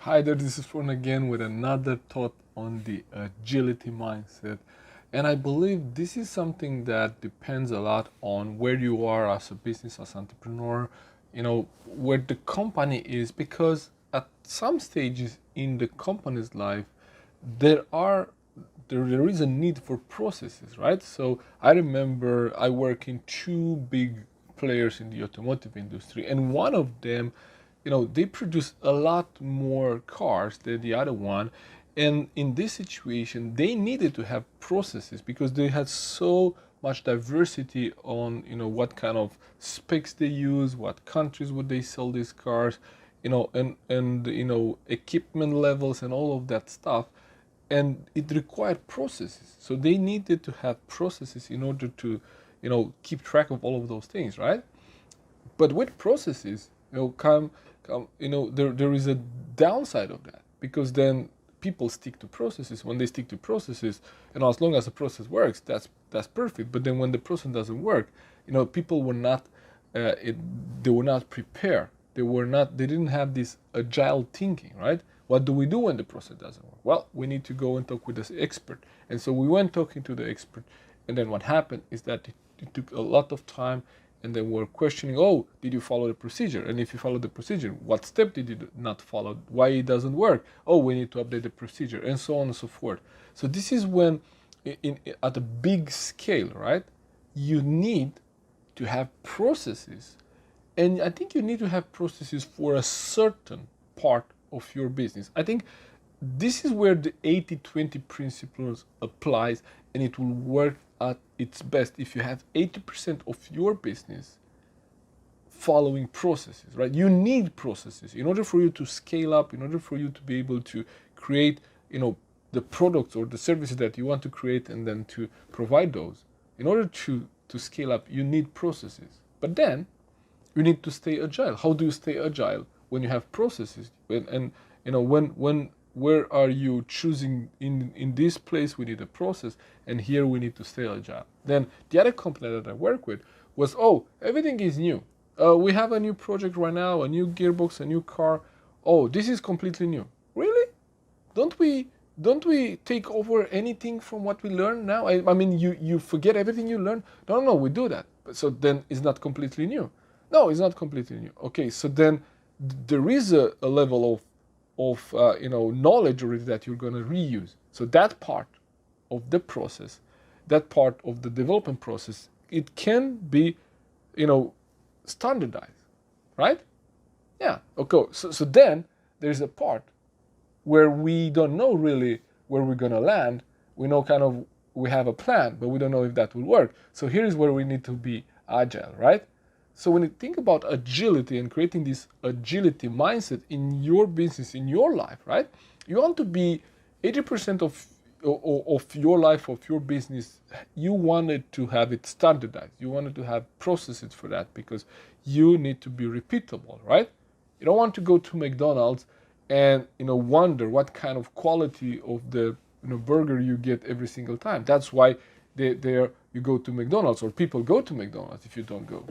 Hi there, this is Ron again with another thought on the agility mindset. And I believe this is something that depends a lot on where you are as a business, as entrepreneur, where the company is, because at some stages in the company's life, there are there is a need for processes, right? So I remember I work in two big players in the automotive industry, and one of them, they produce a lot more cars than the other one. And in this situation, they needed to have processes because they had so much diversity on, what kind of specs they use, what countries would they sell these cars, and equipment levels and all of that stuff. And it required processes, so they needed to have processes in order to keep track of all of those things, right? But with processes, there is a downside of that, because then people stick to processes. When they stick to processes, as long as the process works, that's perfect. But then when the process doesn't work, people were not they were not prepared. They didn't have this agile thinking, right? What do we do when the process doesn't work? Well, we need to go and talk with this expert. And so we went talking to the expert, and then what happened is that it took a lot of time, and then we're questioning, oh, did you follow the procedure? And if you follow the procedure, what step did you not follow? Why it doesn't work? Oh, we need to update the procedure, and so on and so forth. So this is when, at a big scale, right, you need to have processes. And I think you need to have processes for a certain part of your business. I think this is where the 80-20 principles applies, and it will work at its best if you have 80% of your business following processes, right? You need processes in order for you to scale up, in order for you to be able to create, the products or the services that you want to create, and then to provide those. In order to scale up, you need processes. But then you need to stay agile. How do you stay agile when you have processes? When where are you choosing in this place we need a process, and here we need to stay agile. Then the other company that I work with was, oh, everything is new. We have a new project right now, a new gearbox, a new car. Oh, this is completely new. Really? Don't we take over anything from what we learn now? I mean, you forget everything you learned? No, we do that. So then it's not completely new. No, it's not completely new. Okay, so then there is a level of knowledge already that you're going to reuse. So that part of the process, that part of the development process, it can be standardized, right? Yeah. Okay. So then there's a part where we don't know really where we're going to land. We know kind of we have a plan, but we don't know if that will work. So here is where we need to be agile, right? So when you think about agility and creating this agility mindset in your business, in your life, right? You want to be 80% of your life, of your business, you wanted to have it standardized. You wanted to have processes for that, because you need to be repeatable, right? You don't want to go to McDonald's and wonder what kind of quality of the burger you get every single time. That's why you go to McDonald's, or people go to McDonald's if you don't go.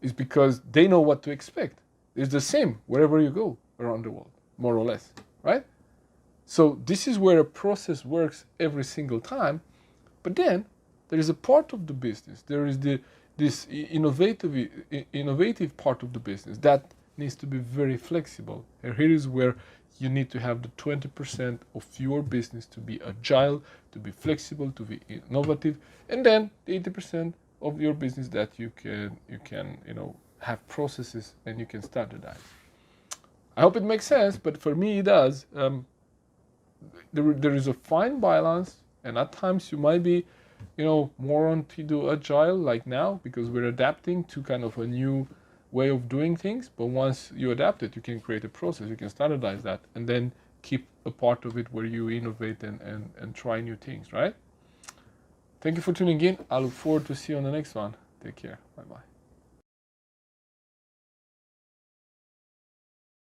It's because they know what to expect. It's the same wherever you go around the world, more or less, right? So this is where a process works every single time. But then there is a part of the business. There is this innovative part of the business that needs to be very flexible. And here is where you need to have the 20% of your business to be agile, to be flexible, to be innovative, and then the 80% of your business that you can have processes and you can standardize. I hope it makes sense, but for me it does. There is a fine balance, and at times you might be more on to do agile, like now, because we're adapting to kind of a new way of doing things. But once you adapt it, you can create a process, you can standardize that, and then keep a part of it where you innovate and try new things, right? Thank you for tuning in. I look forward to see you on the next one. Take care. Bye-bye.